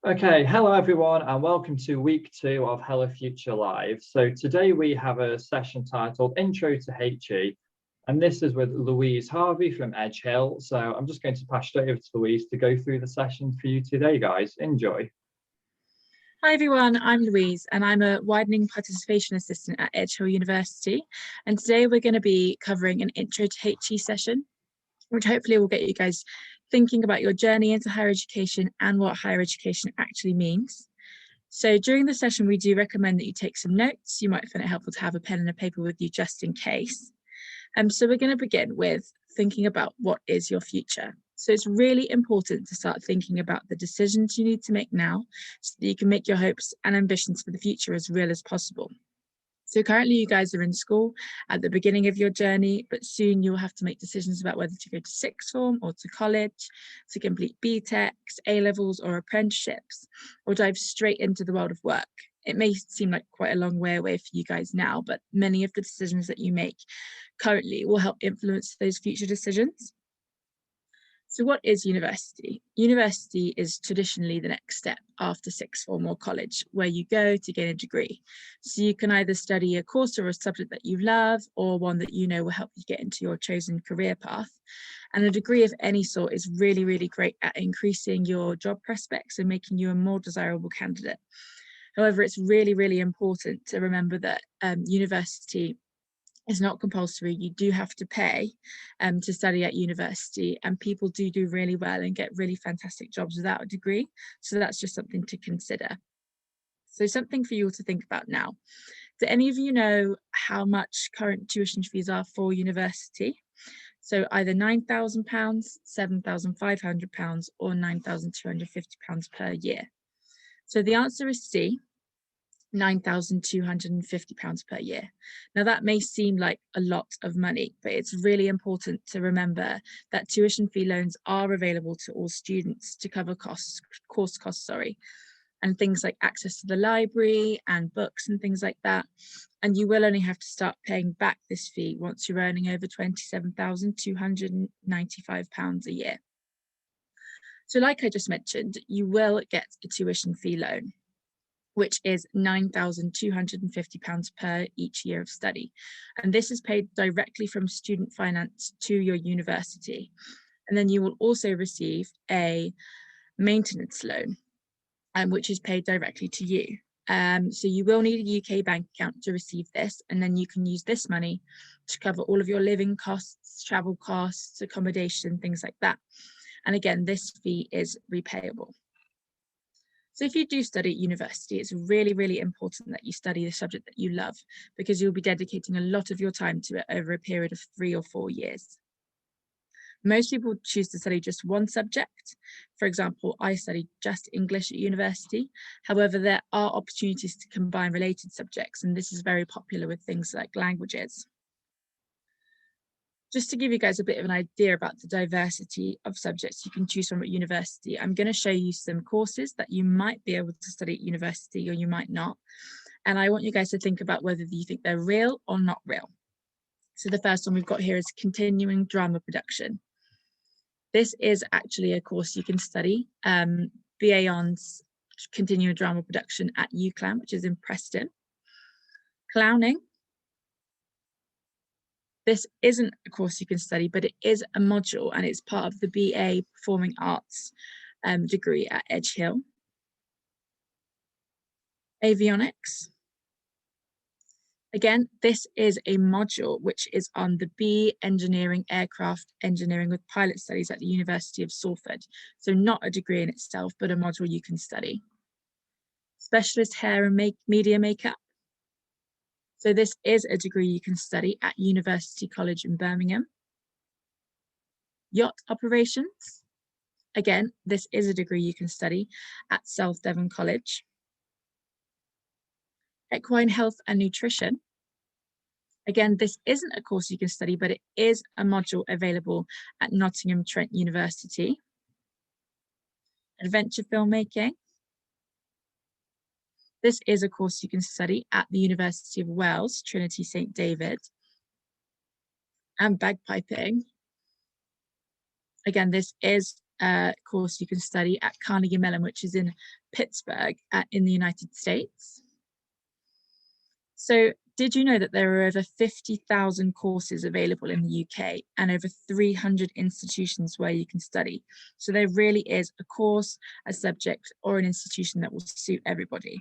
Okay, hello everyone, and welcome to week 2 of Hello Future Live. So today we have a session titled Intro to HE, and this is with Louise Harvey from Edge Hill. So I'm just going to pass straight over to Louise to go through the session for you today, guys. Enjoy. Hi everyone, I'm Louise and I'm a widening participation assistant at Edge Hill University, and today we're going to be covering an Intro to HE session, which hopefully will get you guys thinking about your journey into higher education and what higher education actually means. So during the session we do recommend that you take some notes. You might find it helpful to have a pen and a paper with you just in case. So we're going to begin with thinking about what is your future. So it's really important to start thinking about the decisions you need to make now so that you can make your hopes and ambitions for the future as real as possible. So currently you guys are in school at the beginning of your journey, but soon you'll have to make decisions about whether to go to sixth form or to college, to complete BTECs, A-levels or apprenticeships, or dive straight into the world of work. It may seem like quite a long way away for you guys now, but many of the decisions that you make currently will help influence those future decisions. So what is university? University is traditionally the next step after sixth form or college, where you go to gain a degree. So you can either study a course or a subject that you love, or one that you know will help you get into your chosen career path. And a degree of any sort is really, really great at increasing your job prospects and making you a more desirable candidate. However, it's really, really important to remember that university is not compulsory. You do have to pay to study at university, and people do really well and get really fantastic jobs without a degree. So that's just something to consider. So something for you all to think about now. Do any of you know how much current tuition fees are for university? So either £9,000, £7,500 or £9,250 per year. So the answer is C, £9,250 per year. Now that may seem like a lot of money, but it's really important to remember that tuition fee loans are available to all students to cover course costs, and things like access to the library and books and things like that. And you will only have to start paying back this fee once you're earning over £27,295 a year. So like I just mentioned, you will get a tuition fee loan, which is £9,250 per each year of study. And this is paid directly from student finance to your university. And then you will also receive a maintenance loan, which is paid directly to you. So you will need a UK bank account to receive this, and then you can use this money to cover all of your living costs, travel costs, accommodation, things like that. And again, this fee is repayable. So if you do study at university, it's really, really important that you study the subject that you love, because you'll be dedicating a lot of your time to it over a period of 3 or 4 years. Most people choose to study just one subject. For example, I studied just English at university. However, there are opportunities to combine related subjects, and this is very popular with things like languages. Just to give you guys a bit of an idea about the diversity of subjects you can choose from at university, I'm going to show you some courses that you might be able to study at university or you might not. And I want you guys to think about whether you think they're real or not real. So the first one we've got here is continuing drama production. This is actually a course you can study, BA Hon's continuing drama production at UCLan, which is in Preston. Clowning. This isn't a course you can study, but it is a module, and it's part of the BA Performing Arts degree at Edge Hill. Avionics. Again, this is a module which is on the B Engineering Aircraft Engineering with Pilot Studies at the University of Salford. So not a degree in itself, but a module you can study. Specialist Hair and Media Makeup. So this is a degree you can study at University College in Birmingham. Yacht operations. Again, this is a degree you can study at South Devon College. Equine health and nutrition. Again, this isn't a course you can study, but it is a module available at Nottingham Trent University. Adventure filmmaking. This is a course you can study at the University of Wales, Trinity St David. And bagpiping. Again, this is a course you can study at Carnegie Mellon, which is in Pittsburgh in the United States. So did you know that there are over 50,000 courses available in the UK and over 300 institutions where you can study? So there really is a course, a subject, or an institution that will suit everybody.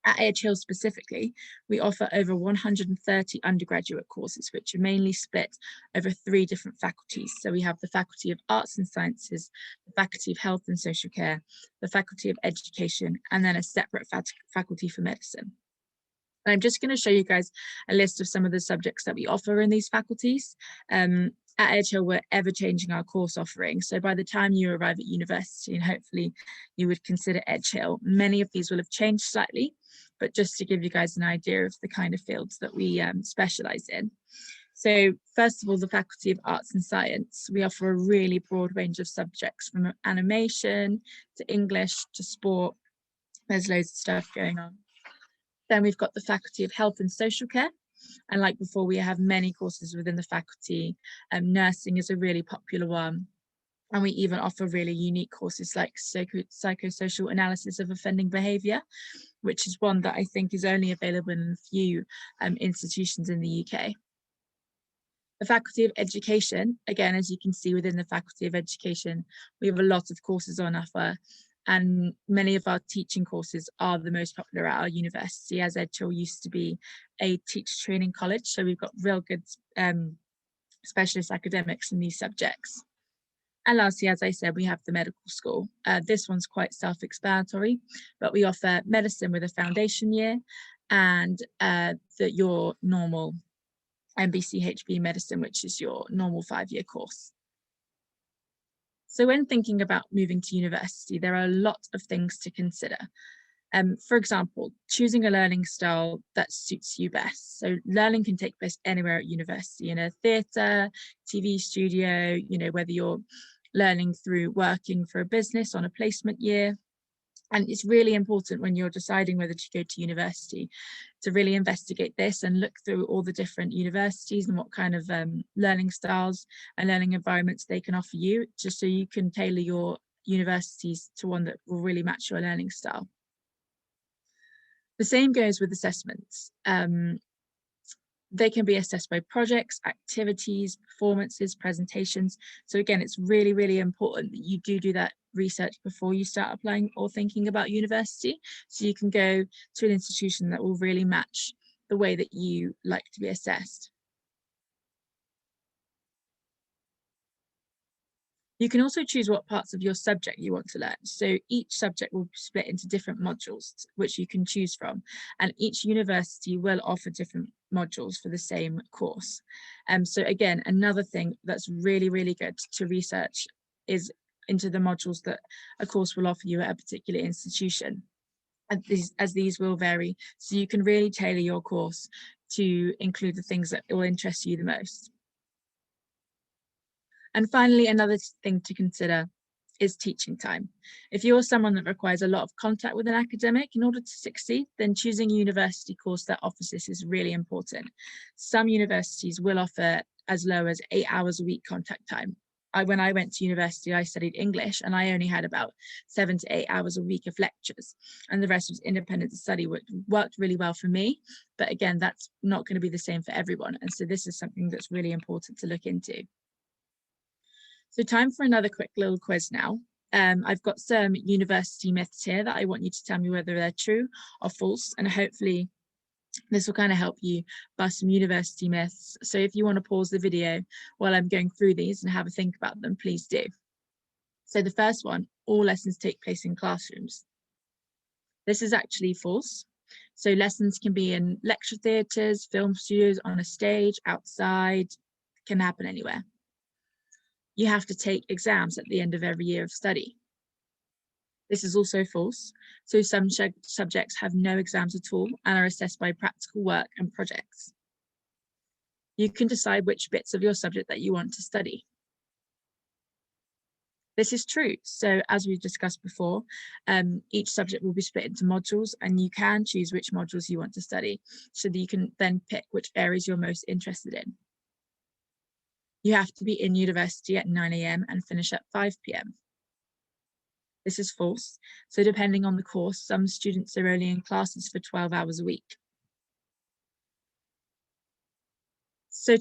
At Edge Hill specifically, we offer over 130 undergraduate courses, which are mainly split over 3 different faculties. So we have the Faculty of Arts and Sciences, the Faculty of Health and Social Care, the Faculty of Education, and then a separate faculty for medicine. And I'm just going to show you guys a list of some of the subjects that we offer in these faculties. At Edge Hill, we're ever changing our course offering. So by the time you arrive at university, and hopefully you would consider Edge Hill, many of these will have changed slightly, but just to give you guys an idea of the kind of fields that we specialise in. So first of all, the Faculty of Arts and Science, we offer a really broad range of subjects from animation to English to sport. There's loads of stuff going on. Then we've got the Faculty of Health and Social Care. And like before, we have many courses within the faculty. Nursing is a really popular one. And we even offer really unique courses like psychosocial analysis of offending behaviour, which is one that I think is only available in a few institutions in the UK. The Faculty of Education, again, as you can see within the Faculty of Education, we have a lot of courses on offer. And many of our teaching courses are the most popular at our university, as Edge Hill used to be a teacher training college. So we've got real good specialist academics in these subjects. And lastly, as I said, we have the medical school. This one's quite self-explanatory, but we offer medicine with a foundation year and your normal MBCHB medicine, which is your normal 5-year course. So when thinking about moving to university, there are a lot of things to consider. For example, choosing a learning style that suits you best. So learning can take place anywhere at university, in a theatre, TV studio, whether you're learning through working for a business on a placement year. And it's really important when you're deciding whether to go to university to really investigate this and look through all the different universities and what kind of learning styles and learning environments they can offer you, just so you can tailor your universities to one that will really match your learning style. The same goes with assessments. They can be assessed by projects, activities, performances, presentations. So again, it's really, really important that you do that research before you start applying or thinking about university, so you can go to an institution that will really match the way that you like to be assessed. You can also choose what parts of your subject you want to learn. So each subject will be split into different modules, which you can choose from. And each university will offer different modules for the same course. So again, another thing that's really, really good to research is into the modules that a course will offer you at a particular institution, as these will vary. So you can really tailor your course to include the things that will interest you the most. And finally, another thing to consider is teaching time. If you're someone that requires a lot of contact with an academic in order to succeed, then choosing a university course that offers this is really important. Some universities will offer as low as 8 hours a week contact time. When I went to university, I studied English and I only had about 7 to 8 hours a week of lectures, and the rest was independent study, which worked really well for me. But again, that's not going to be the same for everyone. And so this is something that's really important to look into. So time for another quick little quiz now. I've got some university myths here that I want you to tell me whether they're true or false, and hopefully this will kind of help you bust some university myths. So if you want to pause the video while I'm going through these and have a think about them, please do. So the first one, all lessons take place in classrooms. This is actually false. So lessons can be in lecture theatres, film studios, on a stage, outside, can happen anywhere. You have to take exams at the end of every year of study. This is also false. So some subjects have no exams at all and are assessed by practical work and projects. You can decide which bits of your subject that you want to study. This is true. So as we've discussed before, each subject will be split into modules, and you can choose which modules you want to study so that you can then pick which areas you're most interested in. You have to be in university at 9 AM and finish at 5 PM. This is false. So depending on the course, some students are only in classes for 12 hours a week. So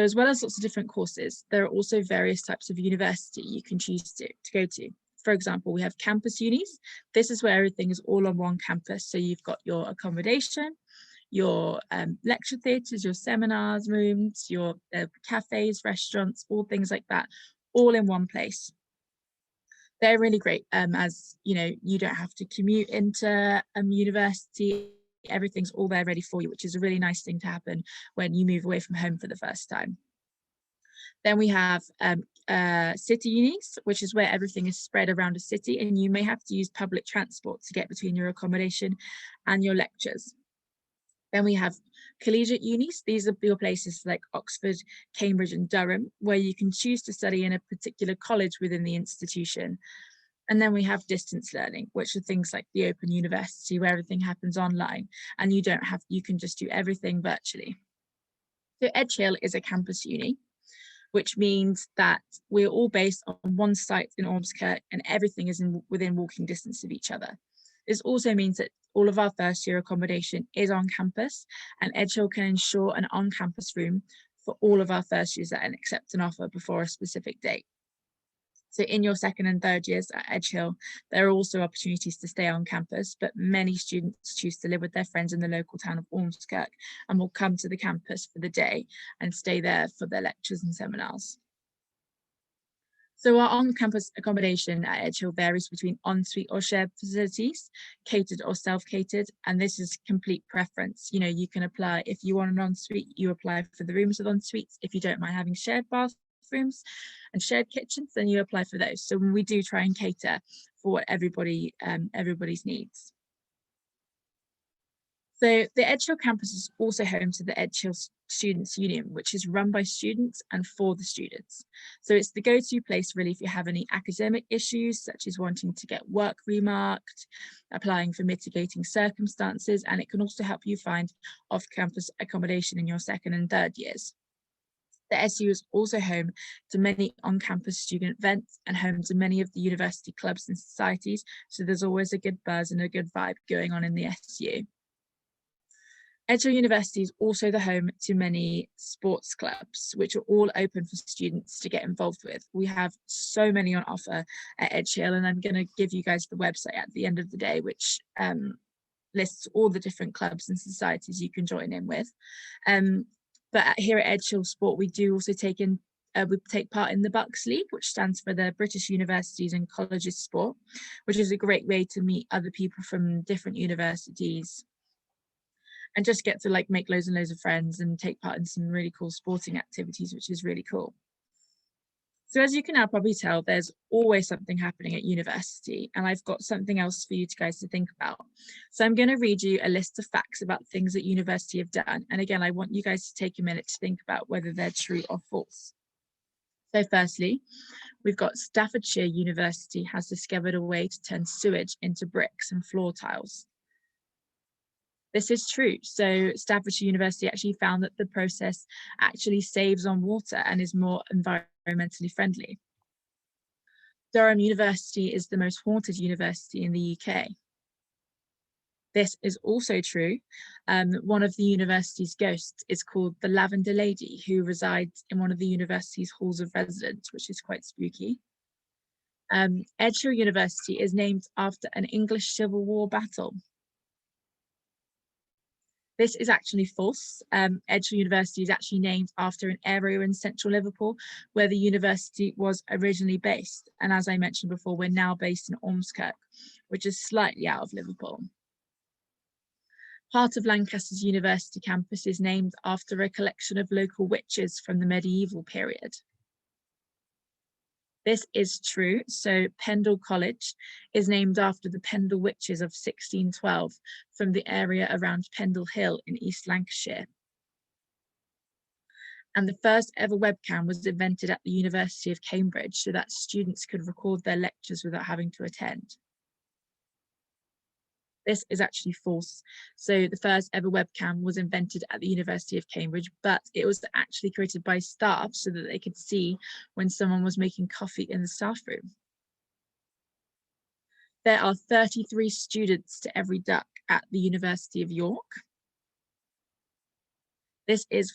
as well as lots of different courses, there are also various types of university you can choose to go to. For example, we have campus unis. This is where everything is all on one campus. So you've got your accommodation, your lecture theatres, your seminars rooms, your cafes, restaurants, all things like that, all in one place. They're really great, as you know, you don't have to commute into university. Everything's all there ready for you, which is a really nice thing to happen when you move away from home for the first time. Then we have city unis, which is where everything is spread around a city, and you may have to use public transport to get between your accommodation and your lectures. Then we have collegiate unis. These are your places like Oxford, Cambridge and Durham, where you can choose to study in a particular college within the institution. And then we have distance learning, which are things like the Open University, where everything happens online and you can just do everything virtually. So Edge Hill is a campus uni, which means that we're all based on one site in Ormskirk and everything is within walking distance of each other. This also means that all of our first year accommodation is on campus, and Edge Hill can ensure an on-campus room for all of our first years that accept an offer before a specific date. So in your second and third years at Edge Hill, there are also opportunities to stay on campus, but many students choose to live with their friends in the local town of Ormskirk and will come to the campus for the day and stay there for their lectures and seminars. So our on-campus accommodation at Edge Hill varies between ensuite or shared facilities, catered or self-catered, and this is complete preference. You know, you can apply, if you want an ensuite, you apply for the rooms with ensuites. If you don't mind having shared bathrooms and shared kitchens, then you apply for those. So we do try and cater for what everybody's needs. So the Edge Hill campus is also home to the Edge Hill Students' Union, which is run by students and for the students. So it's the go-to place really if you have any academic issues, such as wanting to get work remarked, applying for mitigating circumstances, and it can also help you find off-campus accommodation in your second and third years. The SU is also home to many on-campus student events and home to many of the university clubs and societies, so there's always a good buzz and a good vibe going on in the SU. Edge Hill University is also the home to many sports clubs, which are all open for students to get involved with. We have so many on offer at Edge Hill, and I'm going to give you guys the website at the end of the day, which lists all the different clubs and societies you can join in with. But here at Edge Hill Sport, we do also take part in the Bucks League, which stands for the British Universities and Colleges Sport, which is a great way to meet other people from different universities and just get to like make loads and loads of friends and take part in some really cool sporting activities, which is really cool. So as you can now probably tell, there's always something happening at university, and I've got something else for you guys to think about. So I'm going to read you a list of facts about things that university have done. And again, I want you guys to take a minute to think about whether they're true or false. So firstly, we've got Staffordshire University has discovered a way to turn sewage into bricks and floor tiles. This is true. So Staffordshire University actually found that the process actually saves on water and is more environmentally friendly. Durham University is the most haunted university in the UK. This is also true. One of the university's ghosts is called the Lavender Lady, who resides in one of the university's halls of residence, which is quite spooky. Edge Hill University is named after an English Civil War battle. This is actually false. Edge Hill University is actually named after an area in central Liverpool where the university was originally based. And as I mentioned before, we're now based in Ormskirk, which is slightly out of Liverpool. Part of Lancaster's university campus is named after a collection of local witches from the medieval period. This is true. So Pegnall College is named after the Pegnall witches of 1612 from the area around Pegnall Hill in East Lancashire. And the first ever webcam was invented at the University of Cambridge so that students could record their lectures without having to attend. This is actually false. So the first ever webcam was invented at the University of Cambridge, but it was actually created by staff so that they could see when someone was making coffee in the staff room. There are 33 students to every duck at the University of York. This is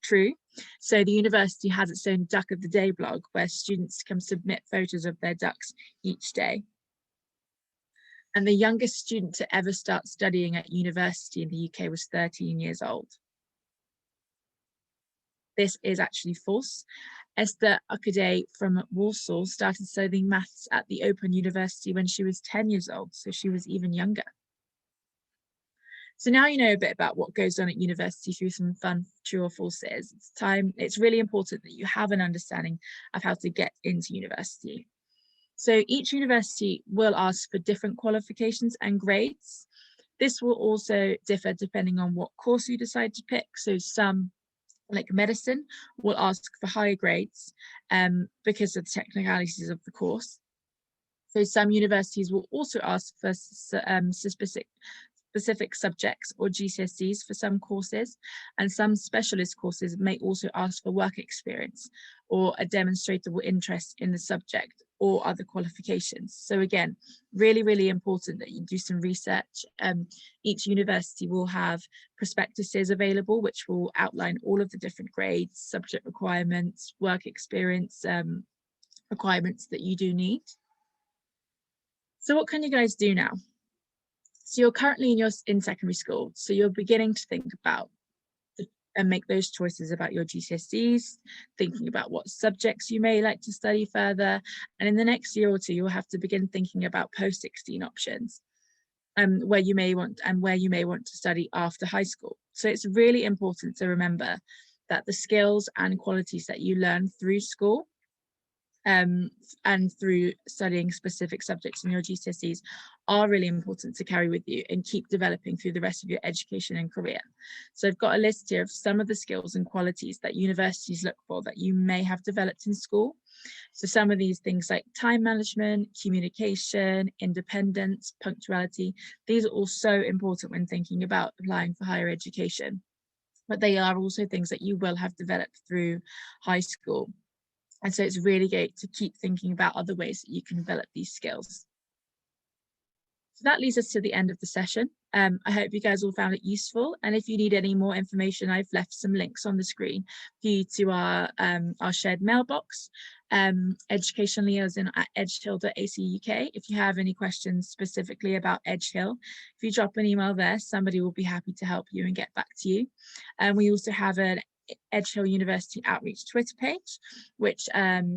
true. So the university has its own Duck of the Day blog where students can submit photos of their ducks each day. And the youngest student to ever start studying at university in the UK was 13 years old. This is actually false. Esther Uckaday from Walsall started studying maths at the Open University when she was 10 years old, so she was even younger. So now you know a bit about what goes on at university through some fun true or falses. It's really important that you have an understanding of how to get into university. So each university will ask for different qualifications and grades. This will also differ depending on what course you decide to pick. So some, like medicine, will ask for higher grades because of the technicalities of the course. So some universities will also ask for specific subjects or GCSEs for some courses, and some specialist courses may also ask for work experience or a demonstrable interest in the subject or other qualifications. So again, really, really important that you do some research. Each university will have prospectuses available, which will outline all of the different grades, subject requirements, work experience requirements that you do need. So what can you guys do now? So you're currently in secondary school, so you're beginning to think about and make those choices about your GCSEs, thinking about what subjects you may like to study further. And in the next year or two, you'll have to begin thinking about post-16 options, where you may want to study after high school. So it's really important to remember that the skills and qualities that you learn through school and through studying specific subjects in your GCSEs are really important to carry with you and keep developing through the rest of your education and career. So I've got a list here of some of the skills and qualities that universities look for that you may have developed in school. So some of these things like time management, communication, independence, punctuality, these are all so important when thinking about applying for higher education, but they are also things that you will have developed through high school. And so it's really great to keep thinking about other ways that you can develop these skills. So that leads us to the end of the session. I hope you guys all found it useful. And if you need any more information, I've left some links on the screen for you to our shared mailbox, education liaison at edgehill.ac.uk. If you have any questions specifically about Edgehill, if you drop an email there, somebody will be happy to help you and get back to you. And we also have an Edgehill University Outreach Twitter page, which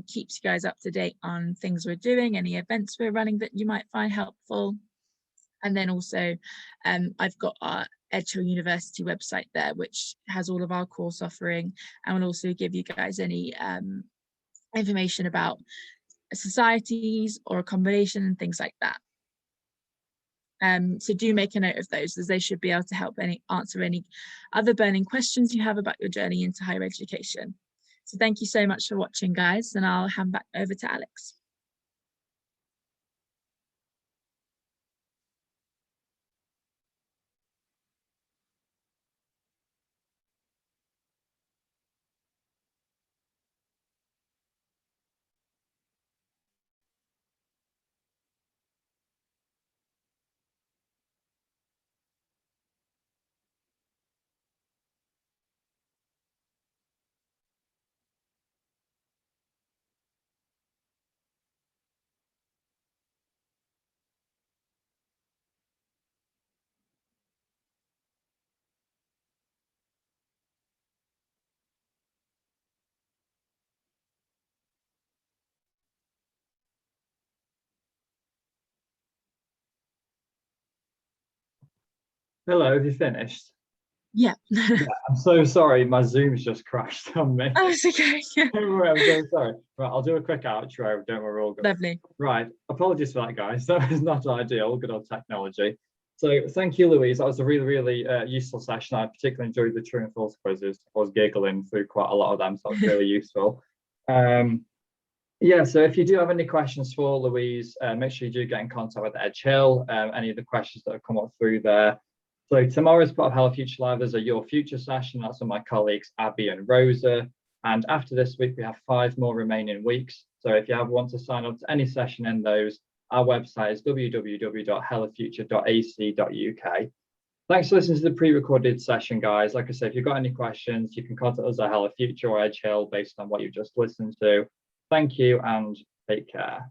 keeps you guys up to date on things we're doing, any events we're running that you might find helpful. And then also I've got our Edgehill University website there, which has all of our course offering, and will also give you guys any information about societies or accommodation and things like that. So do make a note of those, as they should be able to help answer any other burning questions you have about your journey into higher education. So thank you so much for watching, guys, and I'll hand back over to Alex. Hello, have you finished? Yeah. Yeah, I'm so sorry, my Zoom's just crashed on me. Oh, it's okay. Don't worry, I'm so sorry. Right, I'll do a quick outro. Don't worry, all good. Lovely. Right, apologies for that, guys. That was not ideal. Good old technology. So thank you, Louise. That was a really, really useful session. I particularly enjoyed the true and false quizzes. I was giggling through quite a lot of them, so it was really useful. Yeah, so if you do have any questions for Louise, make sure you do get in contact with Edgehill. Any of the questions that have come up through there. So tomorrow's part of Hello Future Live, there's a Your Future session. That's with my colleagues Abby and Rosa. And after this week, we have 5 more remaining weeks. So if you want to sign up to any session in those, our website is www.hellofuture.ac.uk. Thanks for listening to the pre-recorded session, guys. Like I said, if you've got any questions, you can contact us at Hello Future or Edge Hill based on what you've just listened to. Thank you and take care.